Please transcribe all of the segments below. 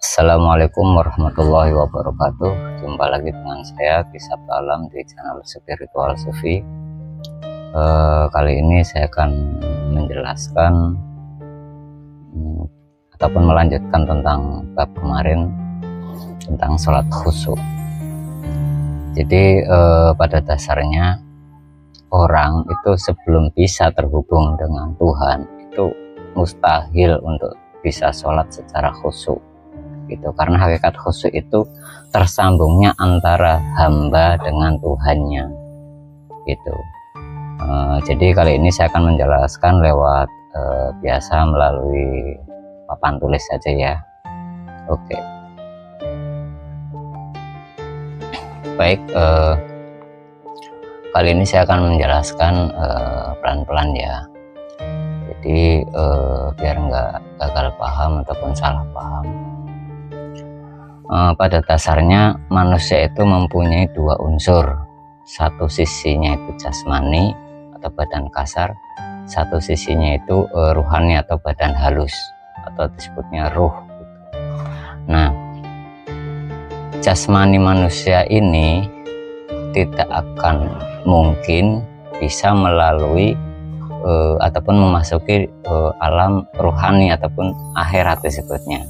Assalamualaikum warahmatullahi wabarakatuh. Jumpa lagi dengan saya Kisah Alam di channel Spiritual Sufi. Kali ini saya akan menjelaskan ataupun melanjutkan tentang bab kemarin tentang sholat khusyuk. Jadi pada dasarnya orang itu sebelum bisa terhubung dengan Tuhan itu mustahil untuk bisa sholat secara khusyuk gitu, karena hakikat khusyuk itu tersambungnya antara hamba dengan Tuhannya gitu. Jadi kali ini saya akan menjelaskan lewat biasa melalui papan tulis saja ya. Oke. Baik, kali ini saya akan menjelaskan pelan-pelan ya. Jadi biar nggak gagal paham ataupun salah paham. Pada dasarnya manusia itu mempunyai dua unsur. Satu sisinya itu jasmani atau badan kasar, satu sisinya itu ruhani atau badan halus atau disebutnya ruh. Nah, jasmani manusia ini tidak akan mungkin bisa melalui ataupun memasuki alam ruhani ataupun akhirat disebutnya.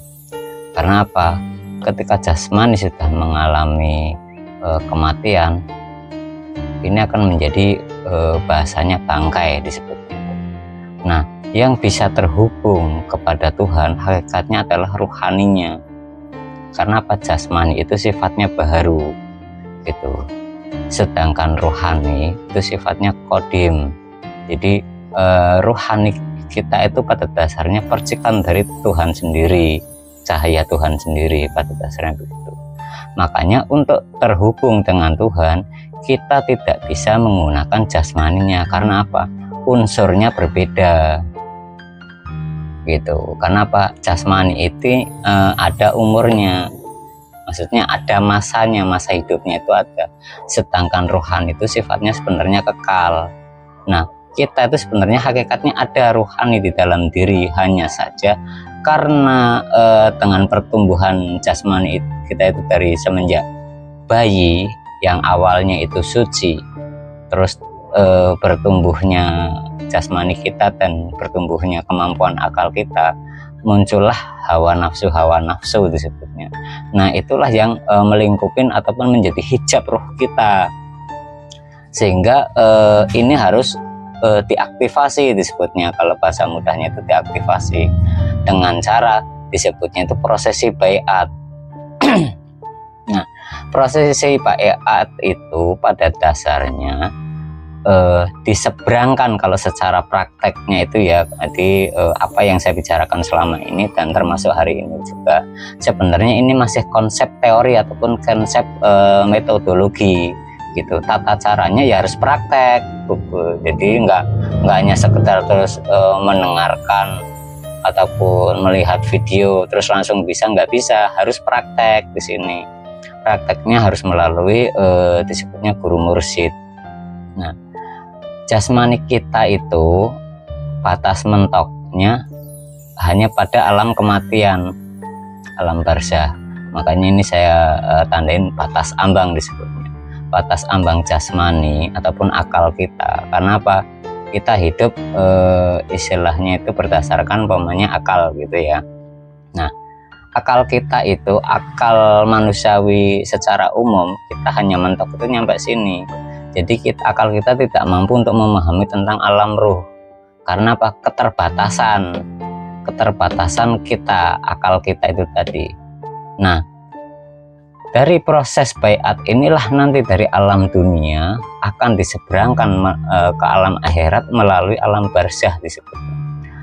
Karena apa? Ketika jasmani sudah mengalami kematian, ini akan menjadi bahasanya bangkai disebutnya. Nah, yang bisa terhubung kepada Tuhan hakikatnya adalah ruhaninya. Karena apa? Jasmani itu sifatnya baharu gitu, sedangkan ruhani itu sifatnya kodim. Jadi ruhani kita itu pada dasarnya percikan dari Tuhan sendiri, cahaya Tuhan sendiri pada dasarnya begitu. Makanya untuk terhubung dengan Tuhan kita tidak bisa menggunakan jasmaninya. Karena apa? Unsurnya berbeda gitu. Karena apa? Jasmani itu ada umurnya, maksudnya ada masanya, masa hidupnya itu ada. Sedangkan rohani itu sifatnya sebenarnya kekal. Nah, kita itu sebenarnya hakikatnya ada rohani di dalam diri, hanya saja karena dengan pertumbuhan jasmani kita itu dari semenjak bayi yang awalnya itu suci, terus bertumbuhnya jasmani kita dan bertumbuhnya kemampuan akal kita, muncullah hawa nafsu disebutnya. Nah, itulah yang melingkupin ataupun menjadi hijab roh kita, sehingga ini harus diaktifasi disebutnya. Kalau bahasa mudahnya itu diaktifasi dengan cara disebutnya itu prosesi baiat. Nah, prosesi baiat itu pada dasarnya diseberangkan kalau secara prakteknya itu ya. Jadi apa yang saya bicarakan selama ini dan termasuk hari ini juga sebenarnya ini masih konsep teori ataupun konsep metodologi gitu. Tata caranya ya harus praktek, jadi nggak hanya sekedar terus mendengarkan ataupun melihat video terus langsung bisa, nggak bisa, harus praktek. Di sini prakteknya harus melalui disebutnya guru mursyid. Nah, jasmani kita itu batas mentoknya hanya pada alam kematian, alam barzah. Makanya ini saya tandain batas ambang disebutnya, batas ambang jasmani ataupun akal kita. Karena apa? Kita hidup istilahnya itu berdasarkan umpamanya akal gitu ya. Nah, akal kita itu, akal manusiawi secara umum kita hanya mentok itu nyampe sini. Jadi akal kita tidak mampu untuk memahami tentang alam ruh. Karena apa? Keterbatasan kita, akal kita itu tadi. Nah, dari proses baiat inilah nanti dari alam dunia akan diseberangkan ke alam akhirat melalui alam barzah disebutnya.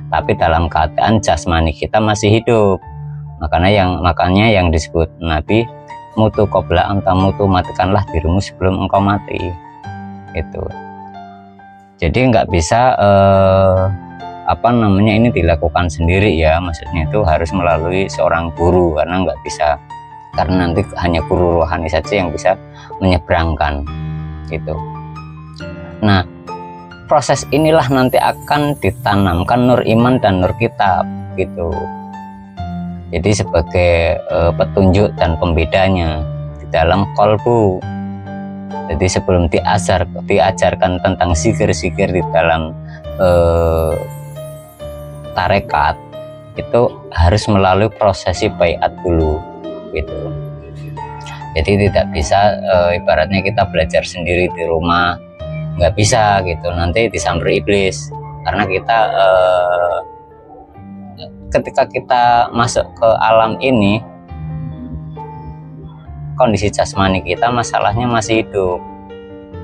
Tapi dalam keadaan jasmani kita masih hidup. Makanya yang disebut Nabi, mutu qabla anta mutu, matikanlah dirimu sebelum engkau mati. Itu. Jadi nggak bisa ini dilakukan sendiri ya. Maksudnya itu harus melalui seorang guru, karena nggak bisa. Karena nanti hanya guru rohani saja yang bisa menyeberangkan gitu. Nah, proses inilah nanti akan ditanamkan nur iman dan nur kitab gitu. Jadi sebagai petunjuk dan pembedanya di dalam kolbu. Jadi sebelum diajarkan tentang zikir-zikir di dalam tarekat, itu harus melalui prosesi baiat dulu gitu. Jadi tidak bisa ibaratnya kita belajar sendiri di rumah, nggak bisa gitu, nanti disamber iblis. Karena kita ketika kita masuk ke alam ini, kondisi jasmani kita masalahnya masih hidup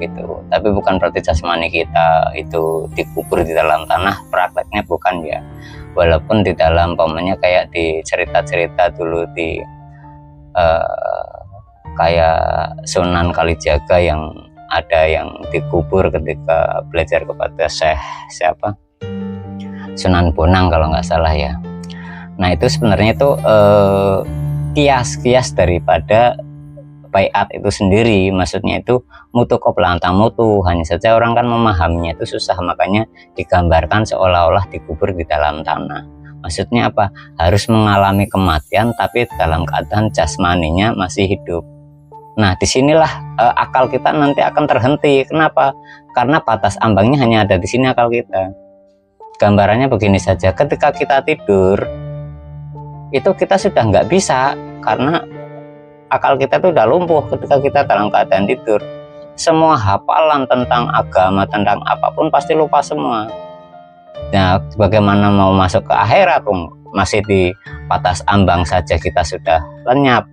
gitu, tapi bukan berarti jasmani kita itu dikubur di dalam tanah, prakteknya bukan ya. Walaupun di dalam pamannya kayak di cerita-cerita dulu di kayak Sunan Kalijaga yang ada yang dikubur ketika belajar kepada siapa, Sunan Bonang kalau nggak salah ya. Nah itu sebenarnya itu kias-kias daripada baiat itu sendiri, maksudnya itu mutu qoblanta mutu, hanya saja orang kan memahaminya itu susah, makanya digambarkan seolah-olah dikubur di dalam tanah. Maksudnya apa? Harus mengalami kematian tapi dalam keadaan jasmaninya masih hidup. Nah disinilah akal kita nanti akan terhenti. Kenapa? Karena batas ambangnya hanya ada di sini akal kita. Gambarannya begini saja, ketika kita tidur itu kita sudah nggak bisa, karena akal kita itu udah lumpuh ketika kita dalam keadaan tidur. Semua hafalan tentang agama, tentang apapun pasti lupa semua. Nah bagaimana mau masuk ke akhirat, masih di batas ambang saja kita sudah lenyap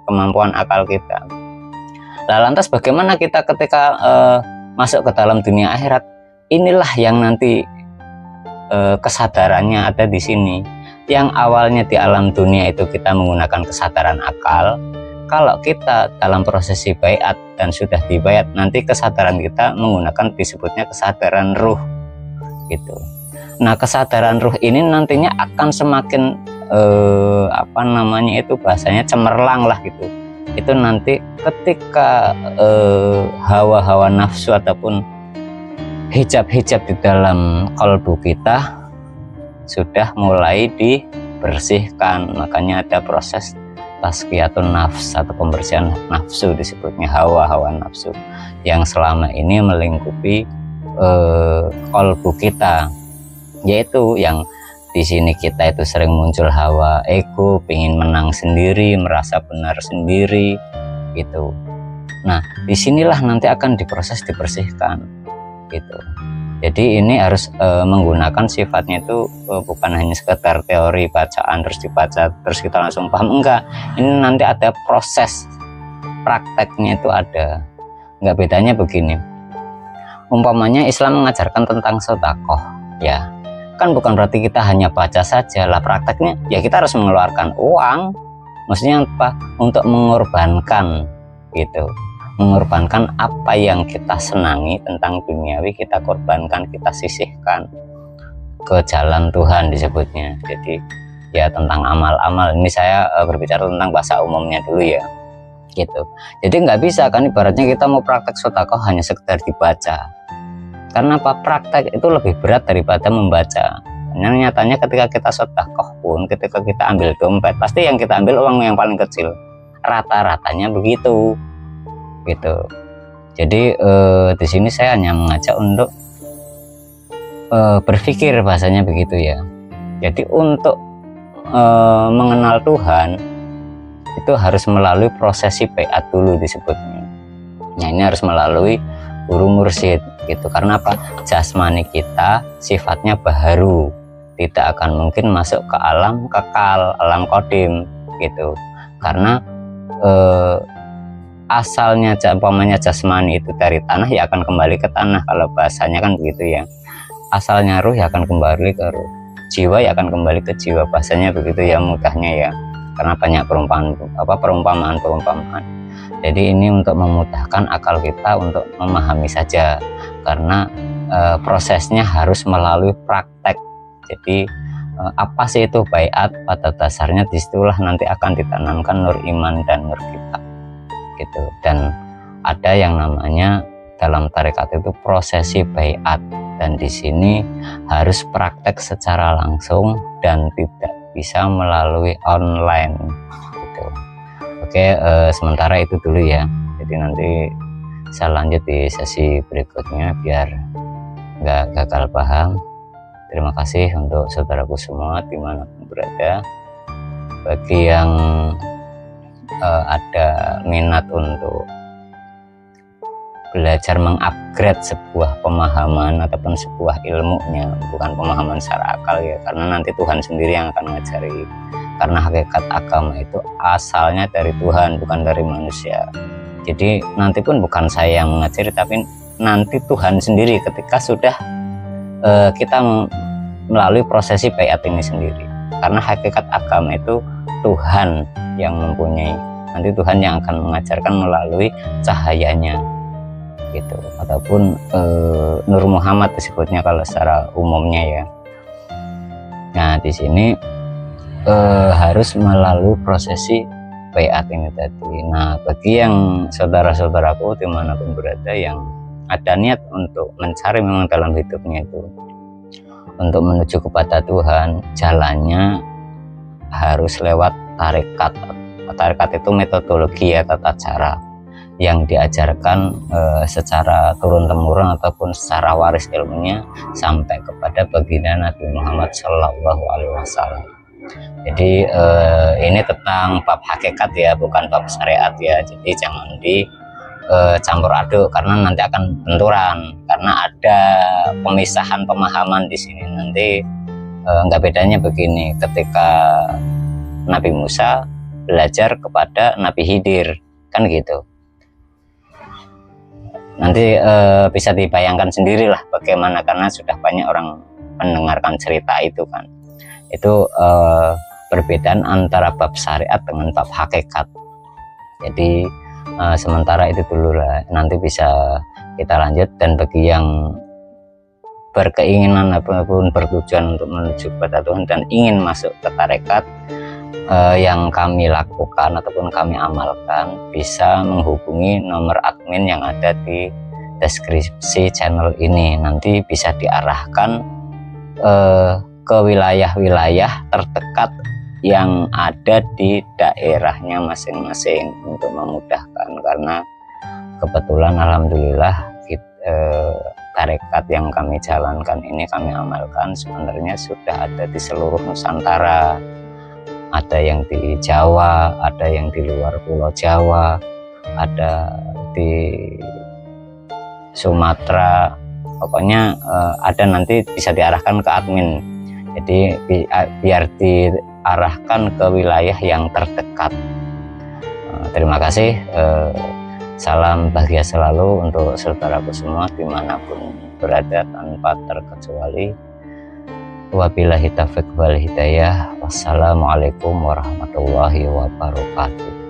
kemampuan akal kita. Nah lantas bagaimana kita ketika masuk ke dalam dunia akhirat? Inilah yang nanti kesadarannya ada di sini. Yang awalnya di alam dunia itu kita menggunakan kesadaran akal, kalau kita dalam prosesi baiat dan sudah dibaiat, nanti kesadaran kita menggunakan disebutnya kesadaran ruh gitu. Nah kesadaran ruh ini nantinya akan semakin apa namanya itu bahasanya cemerlang lah gitu. Itu nanti ketika hawa-hawa nafsu ataupun hijab-hijab di dalam kalbu kita sudah mulai dibersihkan, makanya ada proses tazkiyatun nafs atau pembersihan nafsu, disebutnya hawa-hawa nafsu yang selama ini melingkupi kalbu kita, yaitu yang di sini kita itu sering muncul hawa ego, pengen menang sendiri, merasa benar sendiri gitu. Nah disinilah nanti akan diproses, dibersihkan gitu. Jadi ini harus menggunakan sifatnya itu bukan hanya sekedar teori bacaan terus dibaca terus kita langsung paham, enggak. Ini nanti ada proses prakteknya, itu ada. Enggak, bedanya begini, umpamanya Islam mengajarkan tentang sedekah ya, kan bukan berarti kita hanya baca saja lah, prakteknya ya kita harus mengeluarkan uang. Maksudnya apa? Untuk mengorbankan gitu, mengorbankan apa yang kita senangi tentang duniawi, kita korbankan, kita sisihkan ke jalan Tuhan disebutnya. Jadi ya tentang amal-amal ini saya berbicara tentang bahasa umumnya dulu ya gitu. Jadi nggak bisa kan ibaratnya kita mau praktek sedekah hanya sekedar dibaca, karena apa? Praktek itu lebih berat daripada membaca. Nyatanya ketika kita sedekah pun, ketika kita ambil dompet, pasti yang kita ambil uang yang paling kecil, rata-ratanya begitu gitu. Jadi di sini saya hanya mengajak untuk berpikir, bahasanya begitu ya. Jadi untuk mengenal Tuhan itu harus melalui prosesi baiat dulu disebutnya. Nah ini harus melalui guru mursyid gitu. Karena apa? Jasmani kita sifatnya baharu, tidak akan mungkin masuk ke alam kekal, alam kodim gitu. Karena asalnya umpamanya jasmani itu dari tanah, ya akan kembali ke tanah, kalau bahasanya kan begitu ya. Asalnya ruh ya akan kembali ke ruh, jiwa ya akan kembali ke jiwa, bahasanya begitu ya mudahnya ya, karena banyak perumpamaan. Jadi ini untuk memudahkan akal kita untuk memahami saja, karena prosesnya harus melalui praktek. Jadi apa sih itu baiat? Pada dasarnya disitulah nanti akan ditanamkan nur iman dan nur kitab gitu. Dan ada yang namanya dalam tarekat itu prosesi baiat, dan di sini harus praktek secara langsung dan tidak bisa melalui online gitu. Oke, sementara itu dulu ya. Jadi nanti saya lanjut di sesi berikutnya biar nggak gagal paham. Terima kasih untuk saudaraku semua dimanapun berada. Bagi yang ada minat untuk belajar mengupgrade sebuah pemahaman ataupun sebuah ilmunya, bukan pemahaman secara akal ya, karena nanti Tuhan sendiri yang akan ngajari, karena hakikat agama itu asalnya dari Tuhan, bukan dari manusia. Jadi nanti pun bukan saya yang mengajari, tapi nanti Tuhan sendiri ketika sudah kita melalui prosesi baiat ini sendiri, karena hakikat agama itu Tuhan yang mempunyai, nanti Tuhan yang akan mengajarkan melalui cahayanya gitu, ataupun Nur Muhammad disebutnya kalau secara umumnya ya. Nah di sini harus melalui prosesi baiat ini tadi. Nah bagi yang saudara-saudaraku dimanapun berada yang ada niat untuk mencari memang dalam hidupnya itu untuk menuju kepada Tuhan, jalannya harus lewat tarekat. Tarekat itu metodologi ya, tata cara yang diajarkan secara turun-temurun ataupun secara waris ilmunya sampai kepada baginda Nabi Muhammad Shallallahu Alaihi Wasallam. Jadi ini tentang bab hakikat ya, bukan bab syariat ya. Jadi jangan campur aduk karena nanti akan benturan, karena ada pemisahan pemahaman di sini. Nanti nggak bedanya begini, ketika Nabi Musa belajar kepada Nabi Khidir kan gitu. Nanti bisa dibayangkan sendirilah bagaimana, karena sudah banyak orang mendengarkan cerita itu kan. Itu perbedaan antara bab syariat dengan bab hakikat. Jadi sementara itu dulu lah, nanti bisa kita lanjut. Dan bagi yang berkeinginan ataupun bertujuan untuk menuju kepada Tuhan dan ingin masuk ke tarekat, yang kami lakukan ataupun kami amalkan, bisa menghubungi nomor admin yang ada di deskripsi channel ini. Nanti bisa diarahkan ke wilayah-wilayah terdekat yang ada di daerahnya masing-masing untuk memudahkan, karena kebetulan alhamdulillah tarekat yang kami jalankan ini, kami amalkan sebenarnya sudah ada di seluruh Nusantara. Ada yang di Jawa, ada yang di luar Pulau Jawa, ada di Sumatera, pokoknya ada, nanti bisa diarahkan ke admin. Jadi biar diarahkan ke wilayah yang terdekat. Terima kasih, salam bahagia selalu untuk saudaraku semua dimanapun berada tanpa terkecuali. Wabillahi taufiq wal hidayah. Wassalamualaikum warahmatullahi wabarakatuh.